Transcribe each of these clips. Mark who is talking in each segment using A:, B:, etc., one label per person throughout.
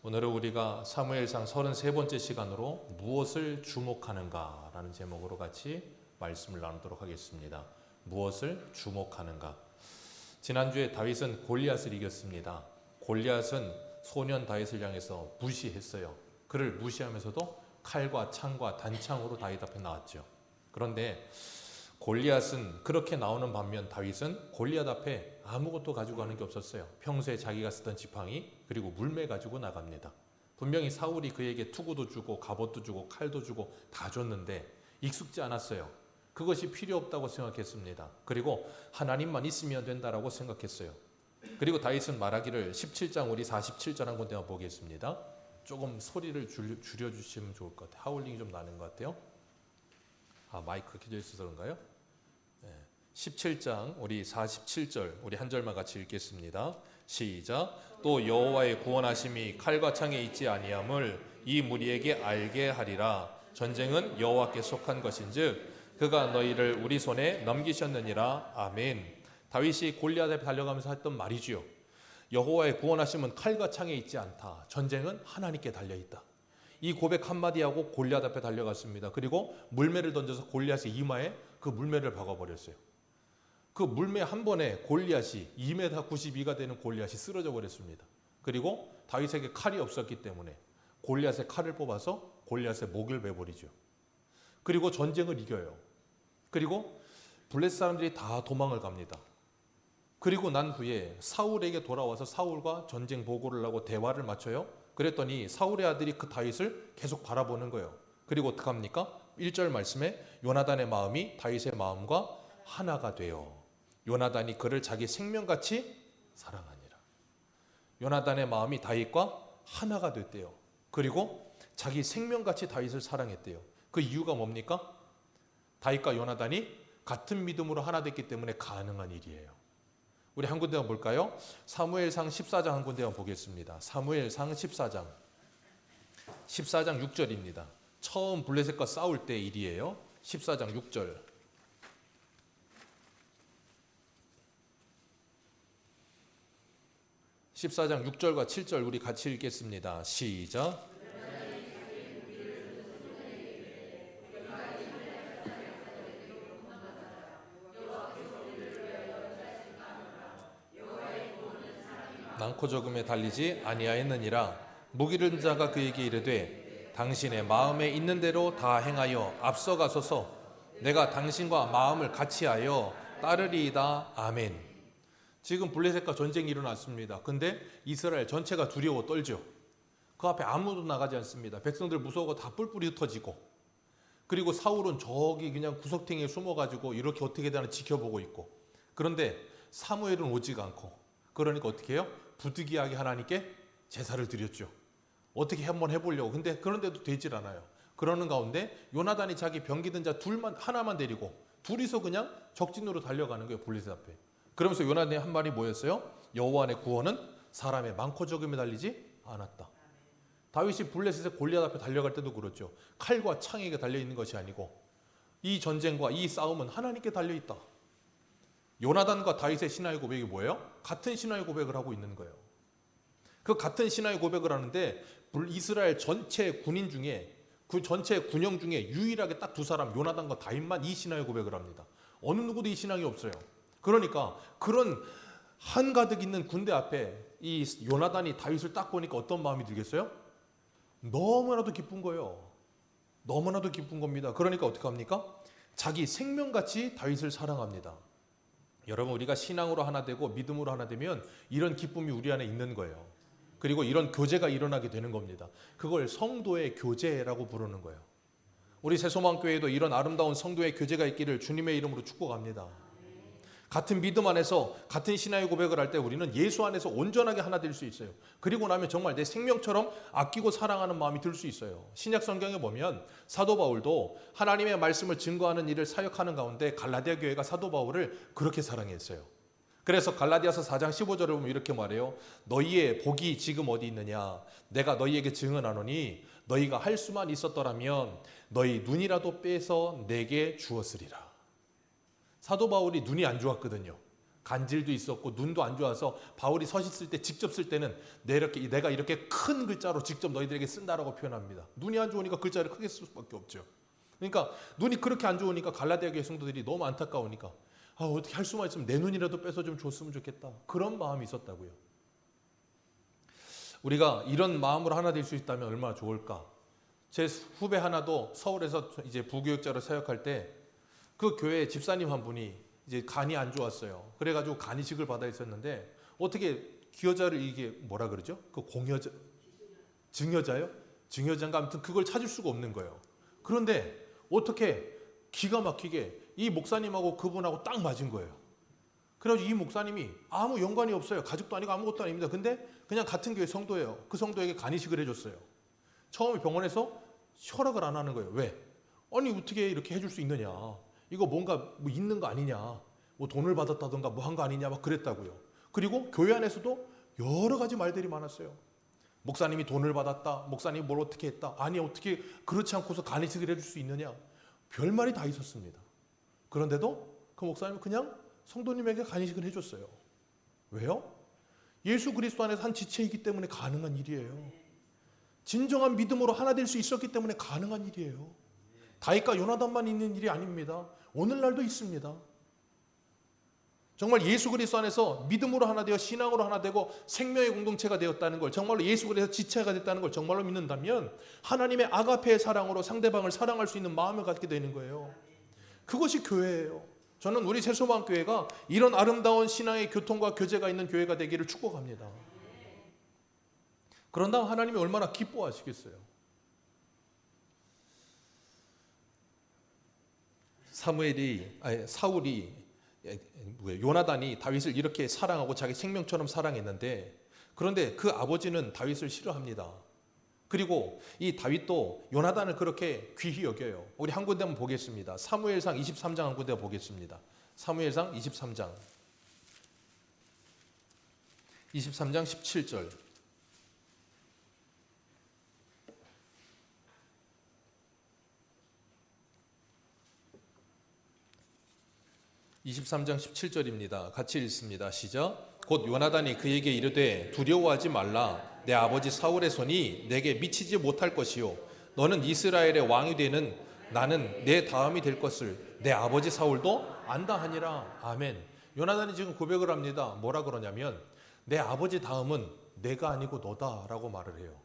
A: 오늘은 우리가 사무엘상 33번째 시간으로 무엇을 주목하는가 라는 제목으로 같이 말씀을 나누도록 하겠습니다. 무엇을 주목하는가. 지난주에 다윗은 골리앗을 이겼습니다. 골리앗은 소년 다윗을 향해서 무시했어요. 그를 무시하면서도 칼과 창과 단창으로 다윗 앞에 나왔죠. 그런데 골리앗은 그렇게 나오는 반면 다윗은 골리앗 앞에 아무것도 가지고 가는 게 없었어요. 평소에 자기가 쓰던 지팡이 그리고 물매 가지고 나갑니다. 분명히 사울이 그에게 투구도 주고 갑옷도 주고 칼도 주고 다 줬는데 익숙지 않았어요. 그것이 필요 없다고 생각했습니다. 그리고 하나님만 있으면 된다라고 생각했어요. 그리고 다윗은 말하기를 17장 우리 47절 한 군데만 보겠습니다. 조금 소리를 줄여주시면 좋을 것 같아요. 하울링이 좀 나는 것 같아요. 마이크 켜져 있어서 그런가요? 17장 우리 47절 우리 한 절만 같이 읽겠습니다. 시작. 또 여호와의 구원하심이 칼과 창에 있지 아니함을 이 무리에게 알게 하리라. 전쟁은 여호와께 속한 것인즉 그가 너희를 우리 손에 넘기셨느니라. 아멘. 다윗이 골리앗 앞에 달려가면서 했던 말이지요. 여호와의 구원하심은 칼과 창에 있지 않다. 전쟁은 하나님께 달려있다. 이 고백 한마디하고 골리앗 앞에 달려갔습니다. 그리고 물매를 던져서 골리앗의 이마에 그 물매를 박아버렸어요. 그 물매 한 번에 골리앗이 2m 92가 되는 골리앗이 쓰러져 버렸습니다. 그리고 다윗에게 칼이 없었기 때문에 골리앗의 칼을 뽑아서 골리앗의 목을 베버리죠. 그리고 전쟁을 이겨요. 그리고 블레셋 사람들이 다 도망을 갑니다. 그리고 난 후에 사울에게 돌아와서 사울과 전쟁 보고를 하고 대화를 맞춰요. 그랬더니 사울의 아들이 그 다윗을 계속 바라보는 거예요. 그리고 어떻게 합니까? 1절 말씀에 요나단의 마음이 다윗의 마음과 하나가 되어 요나단이 그를 자기 생명같이 사랑하니라. 요나단의 마음이 다윗과 하나가 됐대요. 그리고 자기 생명같이 다윗을 사랑했대요. 그 이유가 뭡니까? 다윗과 요나단이 같은 믿음으로 하나 됐기 때문에 가능한 일이에요. 우리 한 군데만 볼까요? 사무엘상 14장 한 군데만 보겠습니다. 사무엘상 14장 6절입니다. 처음 블레셋과 싸울 때 일이에요. 14장 6절. 14장 6절과 7절 우리 같이 읽겠습니다. 시작. 많고 적음에 달리지 아니하였느니라. 무기를 든 자가 그에게 이르되 당신의 마음에 있는 대로 다 행하여 앞서가소서. 내가 당신과 마음을 같이하여 따르리이다. 아멘. 지금 블레셋과 전쟁이 일어났습니다. 근데 이스라엘 전체가 두려워 떨죠. 그 앞에 아무도 나가지 않습니다. 백성들 무서워서 다 뿔뿔이 흩어지고, 그리고 사울은 저기 그냥 구석탱이에 숨어가지고 이렇게 어떻게 되나 지켜보고 있고, 그런데 사무엘은 오지가 않고, 그러니까 어떻게 해요? 부득이하게 하나님께 제사를 드렸죠. 어떻게 한번 해보려고. 근데 그런데도 되질 않아요. 그러는 가운데 요나단이 자기 병기 든 자 하나만 데리고 둘이서 그냥 적진으로 달려가는 거예요. 블레셋 앞에. 그러면서 요나단의 한 말이 뭐였어요? 여호와의 구원은 사람의 많고 적음에 달리지 않았다. 다윗이 블레셋의 골리앗 앞에 달려갈 때도 그렇죠. 칼과 창에게 달려있는 것이 아니고 이 전쟁과 이 싸움은 하나님께 달려있다. 요나단과 다윗의 신앙의 고백이 뭐예요? 같은 신앙의 고백을 하고 있는 거예요. 그 같은 신앙의 고백을 하는데 이스라엘 전체 군인 중에, 그 전체 군영 중에 유일하게 딱 두 사람, 요나단과 다윗만 이 신앙의 고백을 합니다. 어느 누구도 이 신앙이 없어요. 그러니까 그런 한가득 있는 군대 앞에 이 요나단이 다윗을 딱 보니까 어떤 마음이 들겠어요? 너무나도 기쁜 거예요. 너무나도 기쁜 겁니다. 그러니까 어떻게 합니까? 자기 생명같이 다윗을 사랑합니다. 여러분, 우리가 신앙으로 하나 되고 믿음으로 하나 되면 이런 기쁨이 우리 안에 있는 거예요. 그리고 이런 교제가 일어나게 되는 겁니다. 그걸 성도의 교제라고 부르는 거예요. 우리 새소망교회도 이런 아름다운 성도의 교제가 있기를 주님의 이름으로 축복합니다. 같은 믿음 안에서 같은 신앙의 고백을 할 때 우리는 예수 안에서 온전하게 하나 될 수 있어요. 그리고 나면 정말 내 생명처럼 아끼고 사랑하는 마음이 들 수 있어요. 신약 성경에 보면 사도 바울도 하나님의 말씀을 증거하는 일을 사역하는 가운데 갈라디아 교회가 사도 바울을 그렇게 사랑했어요. 그래서 갈라디아서 4장 15절을 보면 이렇게 말해요. 너희의 복이 지금 어디 있느냐? 내가 너희에게 증언하노니 너희가 할 수만 있었더라면 너희 눈이라도 빼서 내게 주었으리라. 사도 바울이 눈이 안 좋았거든요. 간질도 있었고 눈도 안 좋아서 바울이 서시 쓸 때 직접 쓸 때는 내가 이렇게 큰 글자로 직접 너희들에게 쓴다라고 표현합니다. 눈이 안 좋으니까 글자를 크게 쓸 수밖에 없죠. 그러니까 눈이 그렇게 안 좋으니까 갈라디아 교회 성도들이 너무 안타까우니까 어떻게 할 수만 있으면 내 눈이라도 뺏어 좀 줬으면 좋겠다. 그런 마음이 있었다고요. 우리가 이런 마음으로 하나 될 수 있다면 얼마나 좋을까. 제 후배 하나도 서울에서 이제 부교육자로 사역할 때 그 교회 집사님 한 분이 이제 간이 안 좋았어요. 그래가지고 간이식을 받아 있었는데 어떻게 기여자를 이게 뭐라 그러죠? 그 공여자, 증여자요? 증여자인가 아무튼 그걸 찾을 수가 없는 거예요. 그런데 어떻게 기가 막히게 이 목사님하고 그분하고 딱 맞은 거예요. 그래가지고 이 목사님이 아무 연관이 없어요. 가족도 아니고 아무것도 아닙니다. 근데 그냥 같은 교회 성도예요. 그 성도에게 간이식을 해줬어요. 처음에 병원에서 허락을 안 하는 거예요. 왜? 아니 어떻게 이렇게 해줄 수 있느냐. 이거 뭔가 뭐 있는 거 아니냐. 뭐 돈을 받았다던가 뭐 한 거 아니냐 막 그랬다고요. 그리고 교회 안에서도 여러 가지 말들이 많았어요. 목사님이 돈을 받았다. 목사님이 뭘 어떻게 했다. 아니 어떻게 그렇지 않고서 간이식을 해줄 수 있느냐. 별말이 다 있었습니다. 그런데도 그 목사님은 그냥 성도님에게 간이식을 해줬어요. 왜요? 예수 그리스도 안에서 한 지체이기 때문에 가능한 일이에요. 진정한 믿음으로 하나 될 수 있었기 때문에 가능한 일이에요. 다윗과 요나단만 있는 일이 아닙니다. 오늘날도 있습니다. 정말 예수 그리스도 안에서 믿음으로 하나 되어 신앙으로 하나 되고 생명의 공동체가 되었다는 걸, 정말로 예수 그리스도 지체가 됐다는 걸 정말로 믿는다면 하나님의 아가페의 사랑으로 상대방을 사랑할 수 있는 마음을 갖게 되는 거예요. 그것이 교회예요. 저는 우리 새소망교회가 이런 아름다운 신앙의 교통과 교제가 있는 교회가 되기를 축복합니다. 그런다면 하나님이 얼마나 기뻐하시겠어요. 사울이 요나단이 다윗을 이렇게 사랑하고 자기 생명처럼 사랑했는데, 그런데 그 아버지는 다윗을 싫어합니다. 그리고 이 다윗도 요나단을 그렇게 귀히 여겨요. 우리 한 군데 한번 보겠습니다. 사무엘상 23장 한 군데 보겠습니다. 사무엘상 23장 17절. 23장 17절입니다. 같이 읽습니다. 시작. 곧 요나단이 그에게 이르되 두려워하지 말라. 내 아버지 사울의 손이 내게 미치지 못할 것이요 너는 이스라엘의 왕이 되는 나는 내 다음이 될 것을 내 아버지 사울도 안다 하니라. 아멘. 요나단이 지금 고백을 합니다. 뭐라 그러냐면 내 아버지 다음은 내가 아니고 너다라고 말을 해요.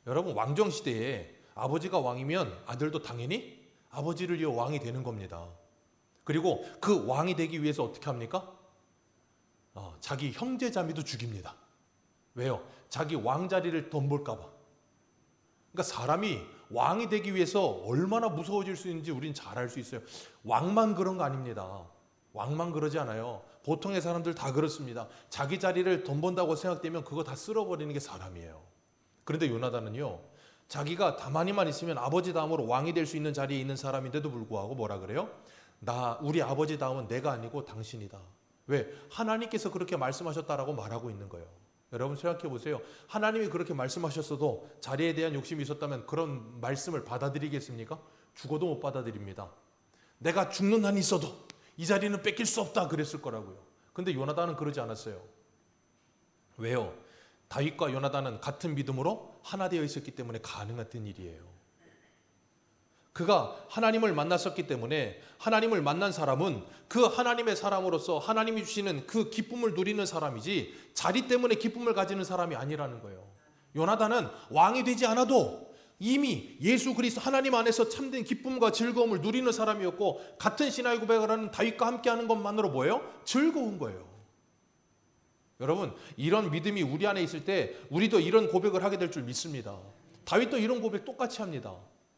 A: 여러분, 왕정시대에 아버지가 왕이면 아들도 당연히 아버지를 이어 왕이 되는 겁니다. 그리고 그 왕이 되기 위해서 어떻게 합니까? 자기 형제 자매도 죽입니다. 왜요? 자기 왕자리를 덤볼까 봐. 그러니까 사람이 왕이 되기 위해서 얼마나 무서워질 수 있는지 우린 잘 알 수 있어요. 왕만 그런 거 아닙니다. 왕만 그러지 않아요. 보통의 사람들 다 그렇습니다. 자기 자리를 덤본다고 생각되면 그거 다 쓸어버리는 게 사람이에요. 그런데 요나단은요, 자기가 가만히만 있으면 아버지 다음으로 왕이 될 수 있는 자리에 있는 사람인데도 불구하고 뭐라 그래요? 우리 아버지 다음은 내가 아니고 당신이다. 왜? 하나님께서 그렇게 말씀하셨다라고 말하고 있는 거예요. 여러분 생각해 보세요. 하나님이 그렇게 말씀하셨어도 자리에 대한 욕심이 있었다면 그런 말씀을 받아들이겠습니까? 죽어도 못 받아들입니다. 내가 죽는 한이 있어도 이 자리는 뺏길 수 없다 그랬을 거라고요. 근데 요나단은 그러지 않았어요. 왜요? 다윗과 요나단은 같은 믿음으로 하나 되어 있었기 때문에 가능했던 일이에요. 그가 하나님을 만났었기 때문에 하나님을 만난 사람은 그 하나님의 사람으로서 하나님이 주시는 그 기쁨을 누리는 사람이지 자리 때문에 기쁨을 가지는 사람이 아니라는 거예요. 요나단은 왕이 되지 않아도 이미 예수 그리스도 하나님 안에서 참된 기쁨과 즐거움을 누리는 사람이었고, 같은 신앙의 고백을 하는 다윗과 함께하는 것만으로 뭐예요? 즐거운 거예요. 여러분, 이런 믿음이 우리 안에 있을 때 우리도 이런 고백을 하게 될 줄 믿습니다. 다윗도 이런 고백 똑같이 합니다.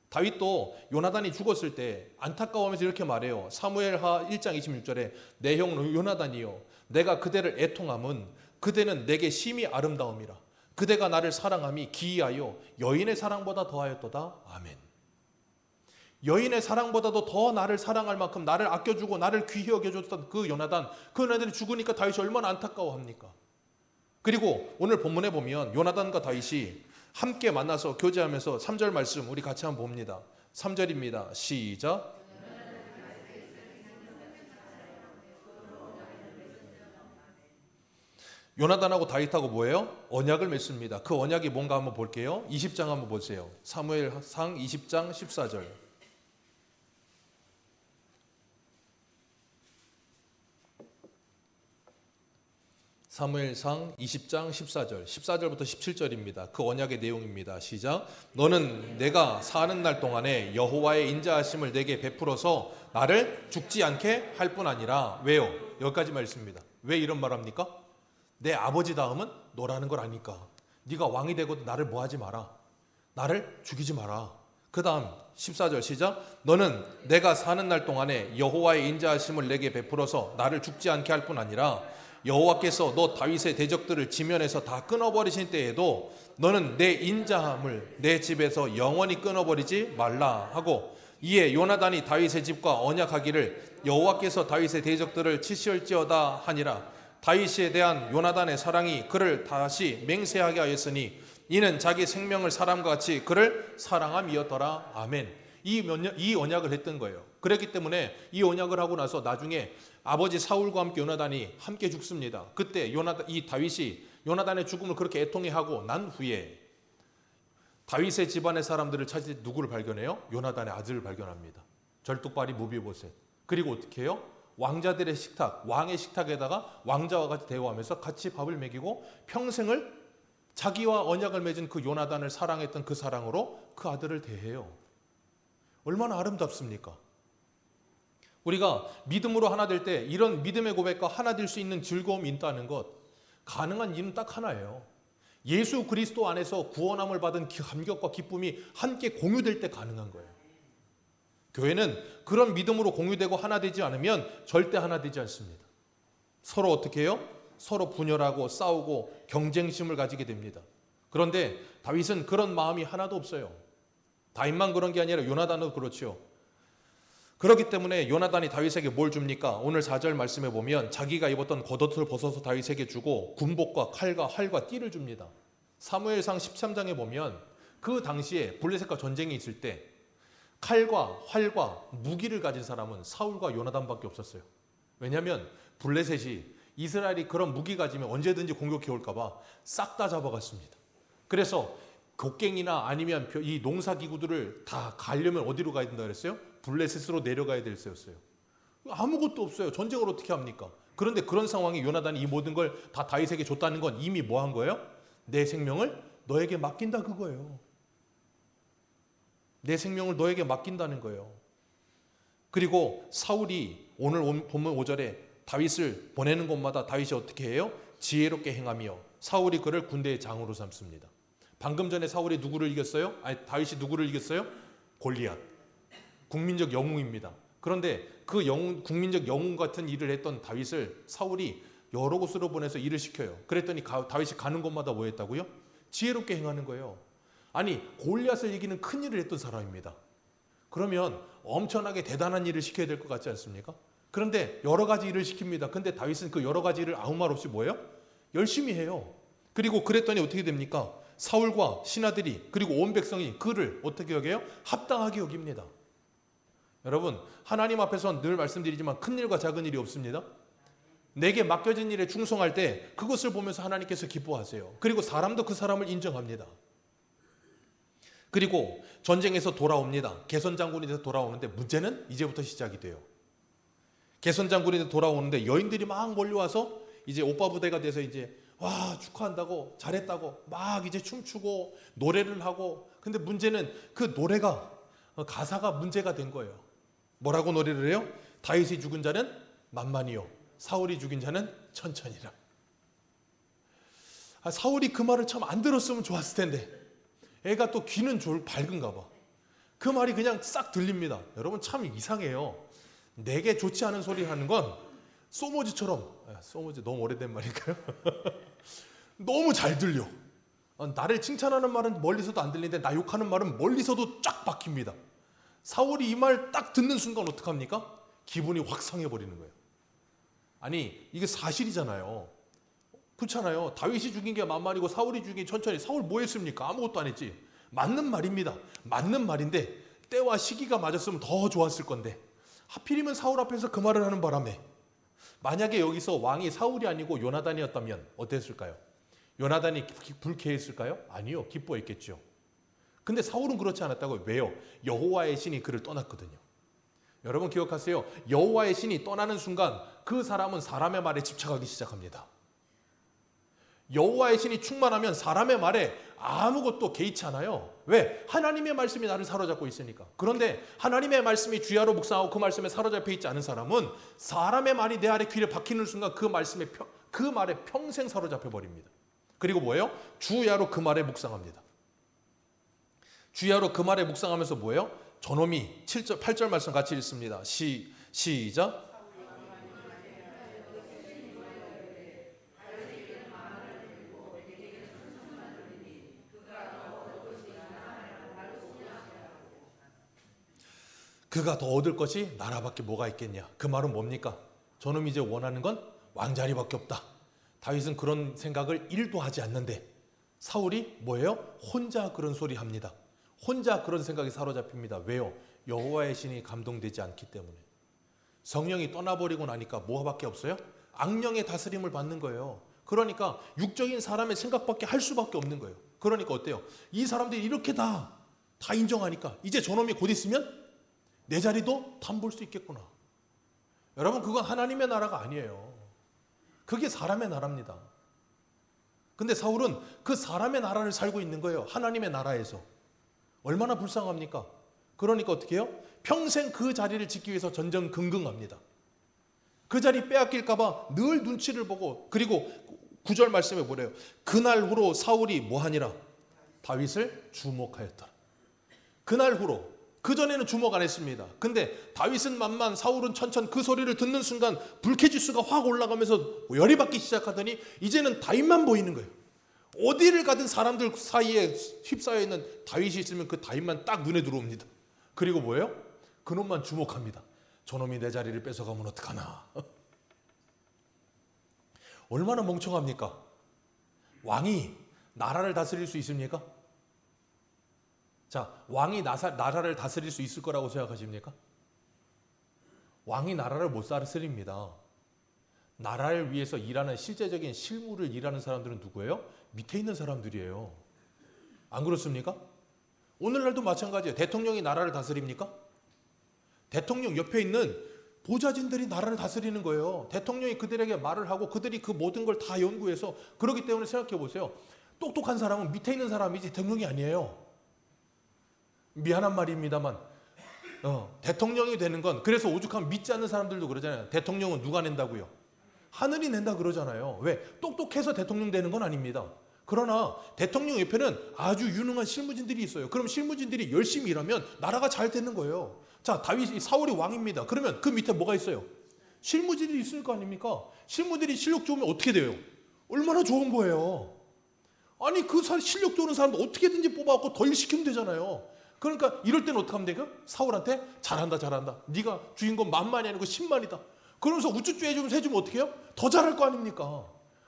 A: 다윗도 요나단이 죽었을 때 안타까워하면서 이렇게 말해요. 사무엘하 1장 26절에 내 형 요나단이요 내가 그대를 애통함은 그대는 내게 심히 아름다움이라. 그대가 나를 사랑함이 기이하여 여인의 사랑보다 더하였도다. 아멘. 여인의 사랑보다도 더 나를 사랑할 만큼 나를 아껴주고 나를 귀히 여겨줬던 그 요나단이 죽으니까 다윗이 얼마나 안타까워합니까? 그리고 오늘 본문에 보면 요나단과 다윗이 함께 만나서 교제하면서 3절 말씀 우리 같이 한번 봅니다. 3절입니다. 시작. 요나단하고 다윗하고 뭐예요? 언약을 맺습니다. 그 언약이 뭔가 한번 볼게요. 20장 한번 보세요. 사무엘상 20장 14절. 사무엘상 20장 14절, 14절부터 17절입니다. 그 언약의 내용입니다. 시작. 너는 내가 사는 날 동안에 여호와의 인자하심을 내게 베풀어서 나를 죽지 않게 할 뿐 아니라. 왜요? 여기까지 말씀입니다. 왜 이런 말 합니까? 내 아버지 다음은 너라는 걸 아니까. 네가 왕이 되고도 나를 뭐 하지 마라. 나를 죽이지 마라. 그 다음 14절 시작. 너는 내가 사는 날 동안에 여호와의 인자하심을 내게 베풀어서 나를 죽지 않게 할 뿐 아니라 여호와께서 너 다윗의 대적들을 지면에서 다 끊어버리신 때에도 너는 내 인자함을 내 집에서 영원히 끊어버리지 말라 하고, 이에 요나단이 다윗의 집과 언약하기를 여호와께서 다윗의 대적들을 치실지어다 하니라. 다윗에 대한 요나단의 사랑이 그를 다시 맹세하게 하였으니 이는 자기 생명을 사람과 같이 그를 사랑함이었더라. 아멘. 이 언약을 했던 거예요. 그랬기 때문에 이 언약을 하고 나서 나중에 아버지 사울과 함께 요나단이 함께 죽습니다. 그때 이 다윗이 요나단의 죽음을 그렇게 애통해하고 난 후에 다윗의 집안의 사람들을 찾을 때 누구를 발견해요? 요나단의 아들을 발견합니다. 절뚝발이 무비보셋. 그리고 어떻게 해요? 왕자들의 식탁, 왕의 식탁에다가 왕자와 같이 대화하면서 같이 밥을 먹이고 평생을 자기와 언약을 맺은 그 요나단을 사랑했던 그 사랑으로 그 아들을 대해요. 얼마나 아름답습니까? 우리가 믿음으로 하나 될 때 이런 믿음의 고백과 하나 될 수 있는 즐거움이 있다는 것, 가능한 이유는 딱 하나예요. 예수 그리스도 안에서 구원함을 받은 감격과 기쁨이 함께 공유될 때 가능한 거예요. 교회는 그런 믿음으로 공유되고 하나 되지 않으면 절대 하나 되지 않습니다. 서로 어떻게 해요? 서로 분열하고 싸우고 경쟁심을 가지게 됩니다. 그런데 다윗은 그런 마음이 하나도 없어요. 다윗만 그런 게 아니라 요나단도 그렇죠. 그렇기 때문에 요나단이 다윗에게 뭘 줍니까? 오늘 4절 말씀에 보면 자기가 입었던 겉옷을 벗어서 다윗에게 주고 군복과 칼과 활과 띠를 줍니다. 사무엘상 13장에 보면 그 당시에 블레셋과 전쟁이 있을 때 칼과 활과 무기를 가진 사람은 사울과 요나단밖에 없었어요. 왜냐하면 블레셋이 이스라엘이 그런 무기 가지면 언제든지 공격해 올까 봐 싹 다 잡아갔습니다. 그래서 곡괭이나 아니면 이 농사기구들을 다 가려면 어디로 가야 된다 그랬어요? 블레셋으로 내려가야 될 때였어요. 아무것도 없어요. 전쟁을 어떻게 합니까? 그런데 그런 상황에 요나단이 이 모든 걸 다 다윗에게 줬다는 건 이미 뭐 한 거예요? 내 생명을 너에게 맡긴다 그거예요. 내 생명을 너에게 맡긴다는 거예요. 그리고 사울이 오늘 본문 5절에 다윗을 보내는 곳마다 다윗이 어떻게 해요? 지혜롭게 행하며 사울이 그를 군대의 장으로 삼습니다. 방금 전에 사울이 누구를 이겼어요? 다윗이 누구를 이겼어요? 골리앗. 국민적 영웅입니다. 그런데 그 국민적 영웅 같은 일을 했던 다윗을 사울이 여러 곳으로 보내서 일을 시켜요. 그랬더니 다윗이 가는 곳마다 뭐 했다고요? 지혜롭게 행하는 거예요. 아니, 골리앗을 이기는 큰 일을 했던 사람입니다. 그러면 엄청나게 대단한 일을 시켜야 될 것 같지 않습니까? 그런데 여러 가지 일을 시킵니다. 근데 다윗은 그 여러 가지 일을 아무 말 없이 뭐예요? 열심히 해요. 그리고 그랬더니 어떻게 됩니까? 사울과 신하들이 그리고 온 백성이 그를 어떻게 여겨요? 합당하게 여깁니다. 여러분, 하나님 앞에서 늘 말씀드리지만 큰 일과 작은 일이 없습니다. 내게 맡겨진 일에 충성할 때 그것을 보면서 하나님께서 기뻐하세요. 그리고 사람도 그 사람을 인정합니다. 그리고 전쟁에서 돌아옵니다. 개선 장군이 돼서 돌아오는데 문제는 이제부터 시작이 돼요. 개선 장군이 돼서 돌아오는데 여인들이 막 몰려와서 이제 오빠 부대가 돼서 이제 와 축하한다고 잘했다고 막 이제 춤추고 노래를 하고, 근데 문제는 그 노래가 가사가 문제가 된 거예요. 뭐라고 노래를 해요? 다윗이 죽은 자는 만만이요 사울이 죽인 자는 천천히라. 사울이 그 말을 참 안 들었으면 좋았을 텐데 애가 또 귀는 밝은가 봐. 그 말이 그냥 싹 들립니다. 여러분 참 이상해요. 내게 좋지 않은 소리 하는 건 소모지처럼, 소모지 너무 오래된 말일까요? 너무 잘 들려. 나를 칭찬하는 말은 멀리서도 안 들리는데 나 욕하는 말은 멀리서도 쫙 박힙니다. 사울이 이 말 딱 듣는 순간 어떡합니까? 기분이 확 상해버리는 거예요. 아니 이게 사실이잖아요. 그렇잖아요. 다윗이 죽인 게 만만이고 사울이 죽인 게 천천히. 사울 뭐 했습니까? 아무것도 안 했지. 맞는 말입니다. 맞는 말인데 때와 시기가 맞았으면 더 좋았을 건데 하필이면 사울 앞에서 그 말을 하는 바람에 만약에 여기서 왕이 사울이 아니고 요나단이었다면 어땠을까요? 요나단이 불쾌했을까요? 아니요, 기뻐했겠죠. 근데 사울은 그렇지 않았다고요. 왜요? 여호와의 신이 그를 떠났거든요. 여러분 기억하세요. 여호와의 신이 떠나는 순간 그 사람은 사람의 말에 집착하기 시작합니다. 여호와의 신이 충만하면 사람의 말에 아무것도 개의치 않아요. 왜? 하나님의 말씀이 나를 사로잡고 있으니까. 그런데 하나님의 말씀이 주야로 묵상하고 그 말씀에 사로잡혀 있지 않은 사람은 사람의 말이 내 아래 귀에 박히는 순간 그 말에 평생 사로잡혀 버립니다. 그리고 뭐예요? 주야로 그 말에 묵상합니다. 주야로 그 말에 묵상하면서 뭐예요? 저놈이 7절, 8절 말씀 같이 읽습니다. 시작. 그가 더 얻을 것이 나라밖에 뭐가 있겠냐. 그 말은 뭡니까? 저놈이 이제 원하는 건 왕자리밖에 없다. 다윗은 그런 생각을 1도 하지 않는데 사울이 뭐예요? 혼자 그런 소리 합니다. 혼자 그런 생각이 사로잡힙니다. 왜요? 여호와의 신이 감동되지 않기 때문에. 성령이 떠나버리고 나니까 뭐밖에 없어요? 악령의 다스림을 받는 거예요. 그러니까 육적인 사람의 생각밖에 할 수밖에 없는 거예요. 그러니까 어때요? 이 사람들이 이렇게 다 인정하니까 이제 저놈이 곧 있으면 내 자리도 탐볼 수 있겠구나. 여러분 그건 하나님의 나라가 아니에요. 그게 사람의 나라입니다. 근데 사울은 그 사람의 나라를 살고 있는 거예요. 하나님의 나라에서. 얼마나 불쌍합니까? 그러니까 어떻게 해요? 평생 그 자리를 지키기 위해서 전전긍긍합니다. 그 자리 빼앗길까 봐 늘 눈치를 보고, 그리고 9절 말씀에 뭐래요? 그날 후로 사울이 뭐하니라? 다윗을 주목하였더라. 그날 후로. 그전에는 주목 안 했습니다. 근데 다윗은 만만, 사울은 천천, 그 소리를 듣는 순간 불쾌지수가 확 올라가면서 열이 받기 시작하더니 이제는 다윗만 보이는 거예요. 어디를 가든 사람들 사이에 휩싸여 있는 다윗이 있으면 그 다윗만 딱 눈에 들어옵니다. 그리고 뭐예요? 그놈만 주목합니다. 저놈이 내 자리를 뺏어가면 어떡하나. 얼마나 멍청합니까? 왕이 나라를 다스릴 수 있습니까? 자, 왕이 나라를 다스릴 수 있을 거라고 생각하십니까? 왕이 나라를 못 다스립니다. 나라를 위해서 일하는 실제적인 실무를 일하는 사람들은 누구예요? 밑에 있는 사람들이에요. 안 그렇습니까? 오늘날도 마찬가지예요. 대통령이 나라를 다스립니까? 대통령 옆에 있는 보좌진들이 나라를 다스리는 거예요. 대통령이 그들에게 말을 하고 그들이 그 모든 걸 다 연구해서. 그렇기 때문에 생각해 보세요. 똑똑한 사람은 밑에 있는 사람이지 대통령이 아니에요. 미안한 말입니다만 대통령이 되는 건, 그래서 오죽하면 믿지 않는 사람들도 그러잖아요. 대통령은 누가 낸다고요? 하늘이 낸다 그러잖아요. 왜? 똑똑해서 대통령 되는 건 아닙니다. 그러나 대통령 옆에는 아주 유능한 실무진들이 있어요. 그럼 실무진들이 열심히 일하면 나라가 잘 되는 거예요. 자, 사울이 왕입니다. 그러면 그 밑에 뭐가 있어요? 실무진들이 있을 거 아닙니까? 실무들이 실력 좋으면 어떻게 돼요? 얼마나 좋은 거예요. 아니 그 실력 좋은 사람도 어떻게든지 뽑아갖고 더 일 시키면 되잖아요. 그러니까 이럴 때는 어떻게 하면 돼요? 사울한테 잘한다. 네가 주인공 10,000만이 아니고 10만이다. 그러면서 우쭈쭈 해주면 어떻게 해요? 더 잘할 거 아닙니까?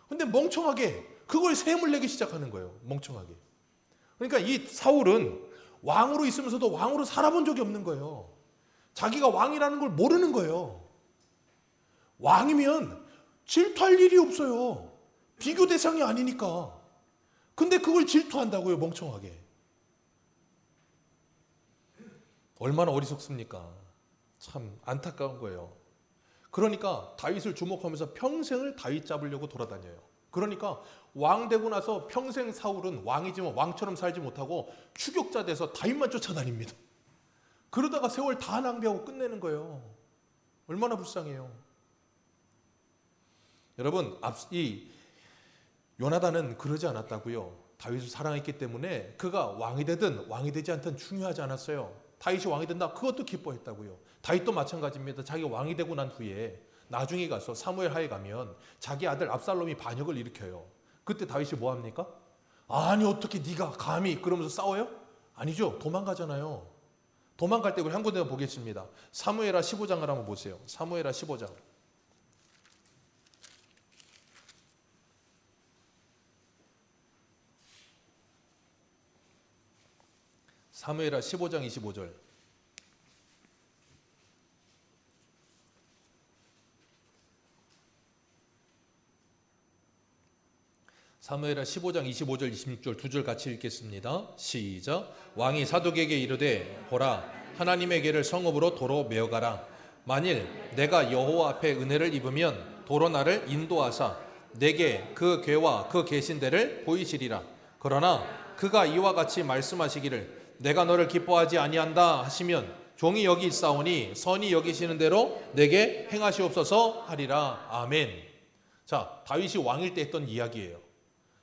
A: 근데 멍청하게 그걸 셈을 내기 시작하는 거예요. 멍청하게. 그러니까 이 사울은 왕으로 있으면서도 왕으로 살아본 적이 없는 거예요. 자기가 왕이라는 걸 모르는 거예요. 왕이면 질투할 일이 없어요. 비교 대상이 아니니까. 근데 그걸 질투한다고요, 멍청하게. 얼마나 어리석습니까? 참 안타까운 거예요. 그러니까 다윗을 주목하면서 평생을 다윗 잡으려고 돌아다녀요. 그러니까 왕 되고 나서 평생 사울은 왕이지만 왕처럼 살지 못하고 추격자 돼서 다윗만 쫓아다닙니다. 그러다가 세월 다 낭비하고 끝내는 거예요. 얼마나 불쌍해요. 여러분, 이 요나단은 그러지 않았다고요. 다윗을 사랑했기 때문에 그가 왕이 되든 왕이 되지 않든 중요하지 않았어요. 다윗이 왕이 된다, 그것도 기뻐했다고요. 다윗도 마찬가지입니다. 자기가 왕이 되고 난 후에 나중에 가서 사무엘 하에 가면 자기 아들 압살롬이 반역을 일으켜요. 그때 다윗이 뭐 합니까? 아니 어떻게 네가 감히, 그러면서 싸워요? 아니죠. 도망가잖아요. 도망갈 때 우리 한 군데 보겠습니다. 사무엘하 15장을 한번 보세요. 사무엘하 15장. 사무엘하 15장 25절. 사무엘하 15장 25절 26절 두 절 같이 읽겠습니다. 시작. 왕이 사독에게 이르되 보라 하나님의 궤를 성읍으로 도로 메어가라. 만일 내가 여호와 앞에 은혜를 입으면 도로 나를 인도하사 내게 그 궤와 그 계신 데를 보이시리라. 그러나 그가 이와 같이 말씀하시기를 내가 너를 기뻐하지 아니한다 하시면 종이 여기 있사오니 선히 여기시는 대로 내게 행하시옵소서 하리라. 아멘. 자, 다윗이 왕일 때 했던 이야기예요.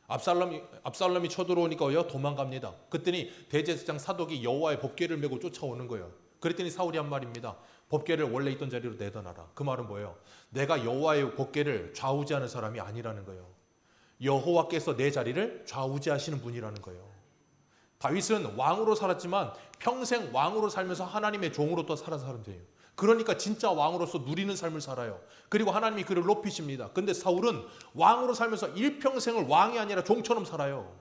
A: 압살롬이 쳐들어오니까요 도망갑니다. 그랬더니 대제사장 사독이 여호와의 법궤를 메고 쫓아오는 거예요. 그랬더니 사울이 한 말입니다. 법궤를 원래 있던 자리로 내둬놔라. 그 말은 뭐예요? 내가 여호와의 법궤를 좌우지하는 사람이 아니라는 거예요. 여호와께서 내 자리를 좌우지하시는 분이라는 거예요. 다윗은 왕으로 살았지만 평생 왕으로 살면서 하나님의 종으로 또 살아서 사람이에요. 그러니까 진짜 왕으로서 누리는 삶을 살아요. 그리고 하나님이 그를 높이십니다. 근데 사울은 왕으로 살면서 일평생을 왕이 아니라 종처럼 살아요.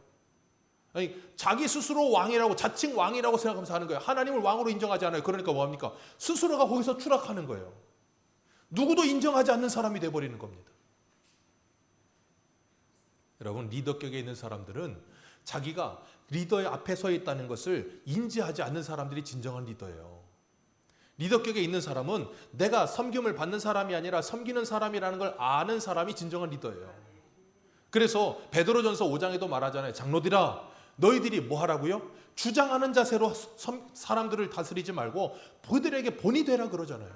A: 아니, 자기 스스로 왕이라고 자칭 왕이라고 생각하면서 하는 거예요. 하나님을 왕으로 인정하지 않아요. 그러니까 뭐합니까? 스스로가 거기서 추락하는 거예요. 누구도 인정하지 않는 사람이 돼버리는 겁니다. 여러분, 리더격에 있는 사람들은 자기가 리더의 앞에 서 있다는 것을 인지하지 않는 사람들이 진정한 리더예요. 리더격에 있는 사람은 내가 섬김을 받는 사람이 아니라 섬기는 사람이라는 걸 아는 사람이 진정한 리더예요. 그래서 베드로전서 5장에도 말하잖아요. 장로들아, 너희들이 뭐 하라고요? 주장하는 자세로 사람들을 다스리지 말고 그들에게 본이 되라 그러잖아요.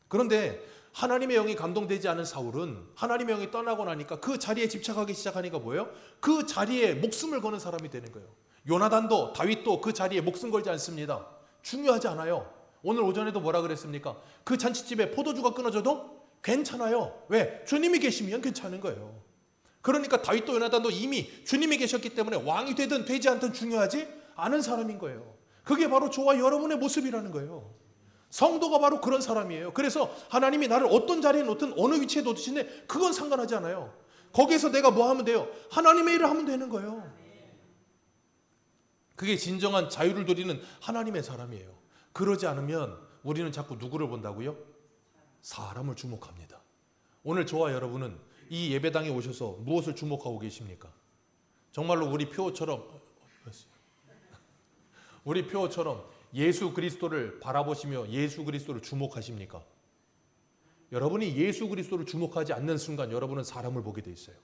A: 그런데 하나님의 영이 감동되지 않은 사울은 하나님의 영이 떠나고 나니까 그 자리에 집착하기 시작하니까 뭐예요? 그 자리에 목숨을 거는 사람이 되는 거예요. 요나단도 다윗도 그 자리에 목숨 걸지 않습니다. 중요하지 않아요. 오늘 오전에도 뭐라 그랬습니까? 그 잔치집에 포도주가 끊어져도 괜찮아요. 왜? 주님이 계시면 괜찮은 거예요. 그러니까 다윗도 요나단도 이미 주님이 계셨기 때문에 왕이 되든 되지 않든 중요하지 않은 사람인 거예요. 그게 바로 저와 여러분의 모습이라는 거예요. 성도가 바로 그런 사람이에요. 그래서 하나님이 나를 어떤 자리에 놓든 어느 위치에 놓으시는데 그건 상관하지 않아요. 거기에서 내가 뭐 하면 돼요? 하나님의 일을 하면 되는 거예요. 그게 진정한 자유를 누리는 하나님의 사람이에요. 그러지 않으면 우리는 자꾸 누구를 본다고요? 사람을 주목합니다. 오늘 저와 여러분은 이 예배당에 오셔서 무엇을 주목하고 계십니까? 정말로 우리 표어처럼 예수 그리스도를 바라보시며 예수 그리스도를 주목하십니까? 여러분이 예수 그리스도를 주목하지 않는 순간 여러분은 사람을 보게 돼 있어요.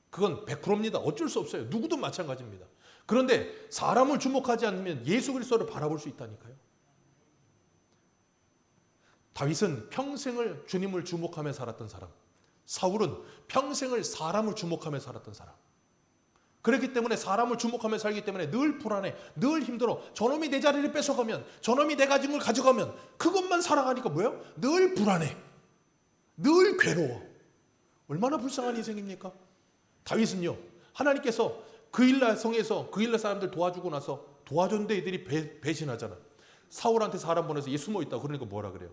A: 그건 100%입니다. 어쩔 수 없어요. 누구도 마찬가지입니다. 그런데 사람을 주목하지 않으면 예수 그리스도를 바라볼 수 있다니까요. 다윗은 평생을 주님을 주목하며 살았던 사람, 사울은 평생을 사람을 주목하며 살았던 사람. 그렇기 때문에 사람을 주목하며 살기 때문에 늘 불안해, 늘 힘들어. 저놈이 내 자리를 뺏어가면, 저놈이 내 가진 걸 가져가면 그것만 살아가니까 뭐예요? 늘 불안해, 늘 괴로워. 얼마나 불쌍한 인생입니까? 다윗은요, 하나님께서 그일라 성에서 그일라 사람들 도와주고 나서 도와줬는데 이들이 배신하잖아. 사울한테 사람 보내서 얘 숨어 있다. 그러니까 뭐라 그래요?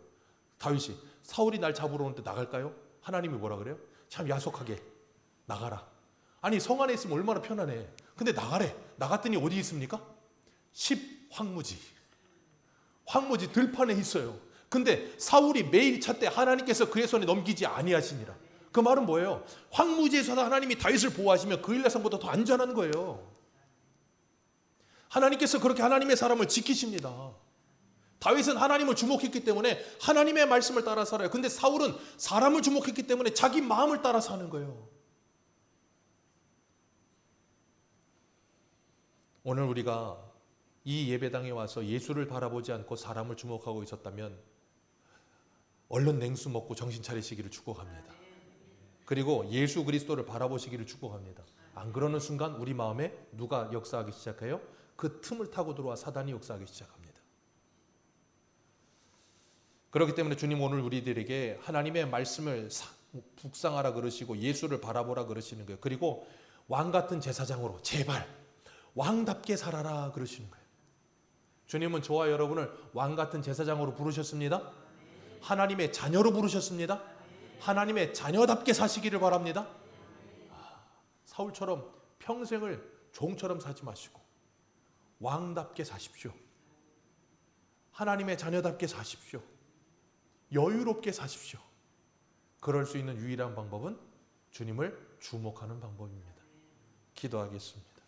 A: 다윗이 사울이 날 잡으러 오는데 나갈까요? 하나님이 뭐라 그래요? 참 야속하게 나가라. 아니 성 안에 있으면 얼마나 편안해. 근데 나가래. 나갔더니 어디 있습니까? 황무지 들판에 있어요. 근데 사울이 매일 찾되 하나님께서 그의 손에 넘기지 아니하시니라. 그 말은 뭐예요? 황무지에서도 하나님이 다윗을 보호하시면 그일라 성보다 더 안전한 거예요. 하나님께서 그렇게 하나님의 사람을 지키십니다. 다윗은 하나님을 주목했기 때문에 하나님의 말씀을 따라 살아요. 근데 사울은 사람을 주목했기 때문에 자기 마음을 따라 사는 거예요. 오늘 우리가 이 예배당에 와서 예수를 바라보지 않고 사람을 주목하고 있었다면 얼른 냉수 먹고 정신 차리시기를 축복합니다. 그리고 예수 그리스도를 바라보시기를 축복합니다. 안 그러는 순간 우리 마음에 누가 역사하기 시작해요? 그 틈을 타고 들어와 사단이 역사하기 시작합니다. 그렇기 때문에 주님 오늘 우리들에게 하나님의 말씀을 묵상하라 그러시고 예수를 바라보라 그러시는 거예요. 그리고 왕 같은 제사장으로 제발 왕답게 살아라 그러시는 거예요. 주님은 저와 여러분을 왕 같은 제사장으로 부르셨습니다. 하나님의 자녀로 부르셨습니다. 하나님의 자녀답게 사시기를 바랍니다. 사울처럼 평생을 종처럼 사지 마시고 왕답게 사십시오. 하나님의 자녀답게 사십시오. 여유롭게 사십시오. 그럴 수 있는 유일한 방법은 주님을 주목하는 방법입니다. 기도하겠습니다.